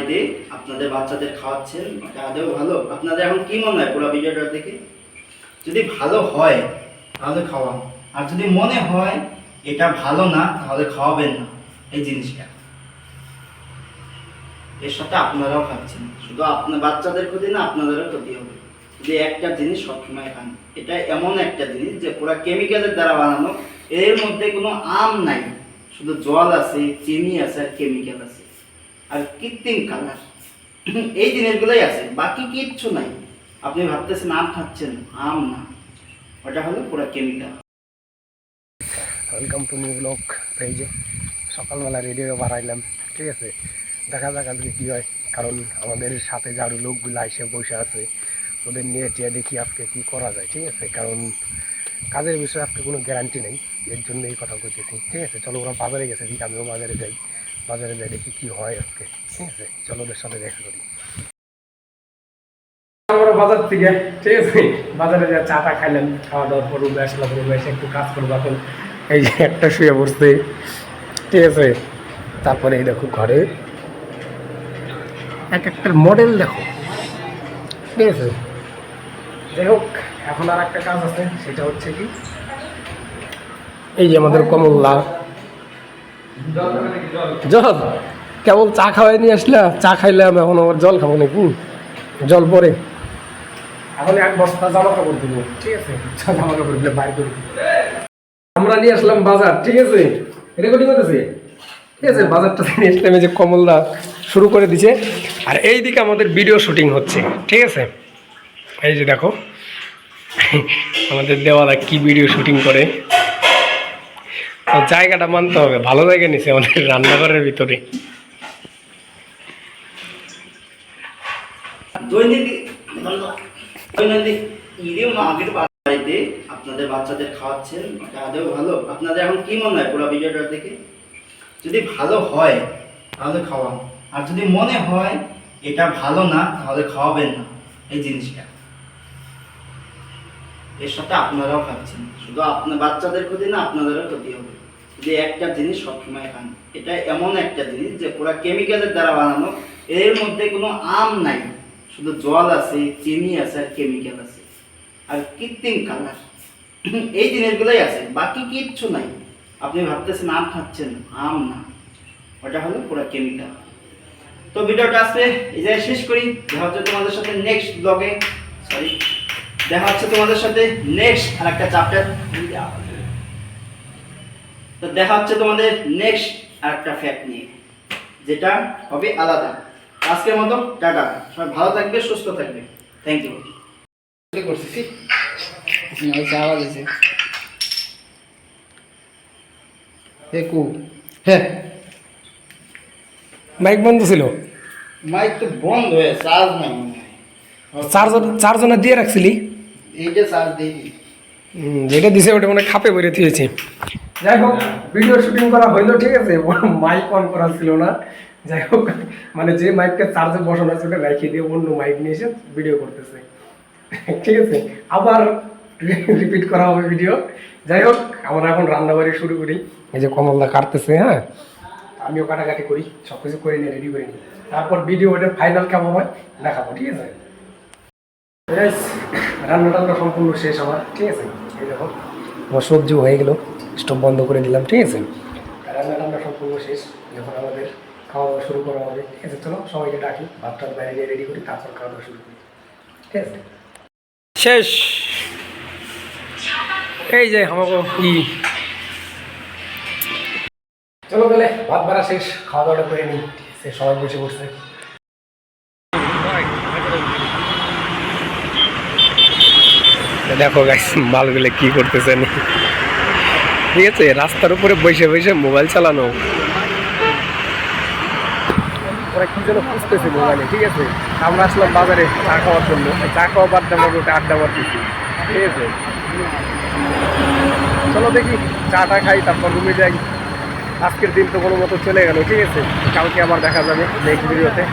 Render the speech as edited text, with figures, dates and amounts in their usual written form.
বাড়িতে আপনাদের বাচ্চাদের খাওয়াচ্ছেন, এটা আদৌ ভালো? আপনাদের এখন কি মনে হয় পুরো ভিডিওটা দেখে? যদি ভালো হয় তাহলে খাওয়ান, আর যদি মনে হয় এটা ভালো না তাহলে খাওয়াবেন না। এই জিনিসটা এর সাথে আপনারাও খাচ্ছেন, শুধু আপনার বাচ্চাদের ক্ষতি না, আপনাদেরও ক্ষতি হবে যদি একটা জিনিস সবসময় খান। এটা এমন একটা জিনিস যে পুরো কেমিক্যালের দ্বারা বানানো, এর মধ্যে কোনো আম নাই, শুধু জল আছে, চিনি আছে, আর কেমিক্যাল আছে, আর কৃত্রিম কালার, এই জিনিসগুলোই আছে, বাকি কিচ্ছু নাই। আপনি ভাবতেছেন আম খাচ্ছেন, আম না, ওটা হলো পুরো chemical. Welcome to new blog. এই যে সকালবেলা রেডিও বাড়াইলাম, ঠিক আছে, দেখা যাক আজকে কী হয়। কারণ আমাদের সাথে যার লোকগুলো এসে বসে আছে, ওদের নিয়ে চেয়ে দেখি আজকে কী করা যায়, ঠিক আছে। কারণ কাজের বিষয়ে আজকে কোনো গ্যারান্টি নেই, এর জন্য এই কথা বলতেছি, ঠিক আছে। চলো, ওরা বাজারে গেছে, ঠিক, আমিও বাজারে যাই, বাজারে যাই দেখি কী হয় আজকে, ঠিক আছে। চলো ওদের সাথে দেখা করি। আমরা বাজার থেকে, ঠিক আছে, বাজারে যা চাটা খাইলাম, খাওয়া দাওয়ার পর রুমে আসলাম, রুমে এসে একটু কাজ করবো। এখন এই যে একটা শুয়ে পড়ছে, ঠিক আছে। তারপরে এই দেখো ঘরে এক একটার মডেল দেখো, ঠিক আছে। যাই হোক, এখন আর একটা কাজ আছে, সেটা হচ্ছে কি, এই যে আমাদের কমলা জল কেবল চা খাওয়াই নিয়ে আসলা, চা খাইলাম, এখন আবার জল খাবো নাকি? জল পরে এখন এক বস্তা জামা কাপড় দিব, ঠিক আছে, জামা কাপড় দিলে বাইর করি। আমরা নিয়ে আসলাম বাজার, ঠিক আছে, রেকর্ডিং হতেছে, ঠিক আছে। বাজারটা নিয়ে আসলাম, এই যে কমলদা শুরু করে দিছে, আর এই দিকে আমাদের ভিডিও শুটিং হচ্ছে, ঠিক আছে। এই যে দেখো আমাদের দেওয়ালা কি ভিডিও শুটিং করে। জায়গাটা মানতে হবে, ভালো জায়গা নিছে আমাদের রান্নাঘরের ভিতরে। বাড়িতে আপনাদের বাচ্চাদের খাওয়াচ্ছেন, এটা আদৌ ভালো? আপনাদের এখন কি মনে হয় পুরো ভিডিওটা দেখে? যদি ভালো হয় তাহলে খাওয়ান, আর যদি মনে হয় এটা ভালো না তাহলে খাওয়াবেন না। এই জিনিসটা এর সাথে আপনারাও খাচ্ছেন, শুধু আপনার বাচ্চাদের ক্ষতি না, আপনাদেরও ক্ষতি হবে যদি একটা জিনিস সবসময় খান। এটা এমন একটা জিনিস যে পুরো কেমিক্যালের দ্বারা বানানো, এর মধ্যে কোনো আম নাই, শুধু জল আছে, চিনি আছে, আর কেমিক্যাল আছে, আর কৃত্রিম কালার, এই জিনিসগুলোই আছে, বাকি কিচ্ছু নাই। আপনি ভাবতেছেন আম খাচ্ছেন, আম না, ওটা হলো পুরো কেমিক্যাল। তো ভিডিওটা আজকে এই জায়গায় শেষ করি। দেখা হচ্ছে তোমাদের সাথে নেক্সট ব্লগে, দেখা হচ্ছে তোমাদের সাথে নেক্সট আর একটা চ্যাপ্টার। তো দেখা হচ্ছে তোমাদের নেক্সট আর একটা ফ্যাক্ট নিয়ে, যেটা হবে আলাদা। আজকের মতো টাটা, সবাই ভালো থাকবে, সুস্থ থাকবে, থ্যাংক ইউ। করছি আওয়াজ আছে, হ্যাঁ, মাইক বন্ধ ছিল, মাইক তো বন্ধ হয়ে চার্জ নাই, চারজনে দিয়ে রাখছিলি, এইটা চার্জ দিই, যেটা দিছে ওটা মানে খাপে বেরিয়ে দিয়েছি। যাই হোক, ভিডিও শুটিং করা হইলো, ঠিক আছে, মাইক অন করা ছিল না। যাই হোক, মানে যে মাইকটা চার্জে বসানো আছে ওটা রেখে দিয়ে অন্য মাইক নিয়ে এসে ভিডিও করতেছে, ঠিক আছে। আবার রিপিট করা হবে ভিডিও। যাই হোক, আমরা এখন রান্নাবাড়ি শুরু করি। এই যে কমলদা কাটতেছে, হ্যাঁ, আমিও কাটাকাটি করি, সব কিছু করে নিয়ে রেডি করে নিই, তারপর ভিডিও ওটার ফাইনাল কেমন হয় দেখাবো, ঠিক আছে। রান্না টান্না সম্পূর্ণ শেষ আমার, ঠিক আছে। এই দেখো আমার সবজি হয়ে গেল, স্টোভ বন্ধ করে দিলাম, ঠিক আছে। রান্না টান্না সম্পূর্ণ শেষ, যখন আমাদের খাওয়া দাওয়া শুরু করা হবে, ঠিক আছে। চলো সবাইকে ডাকি, ভাতটা বাইরে নিয়ে রেডি করি, তারপর খাওয়া দাওয়া শুরু করি, ঠিক আছে। শেষ, এই যে আমাকে কি, চলো তাহলে ভাত বাড়া শেষ, খাওয়া দাওয়াটা করে নিই, ঠিক আছে। সবাই বসে বসছে, দেখো গাইস মালগুলো কি করতেছেন, ঠিক আছে। রাস্তার উপরে বসে বসে মোবাইল চালানো, ওরা কি যেন খুঁজতেছে মোবাইলে, ঠিক আছে। আমরা আসলাম বাজারে চা খাওয়ার জন্য, চা খাওয়া বাদ দেওয়া ওটা আড্ডা মারতেছি, ঠিক আছে। চলো দেখি চাটা খাই, তারপর রুমে যাই। আজকের দিন তো কোনো মতো চলে গেল, ঠিক আছে। কালকে আবার দেখা যাবে নেক্সট ভিডিওতে।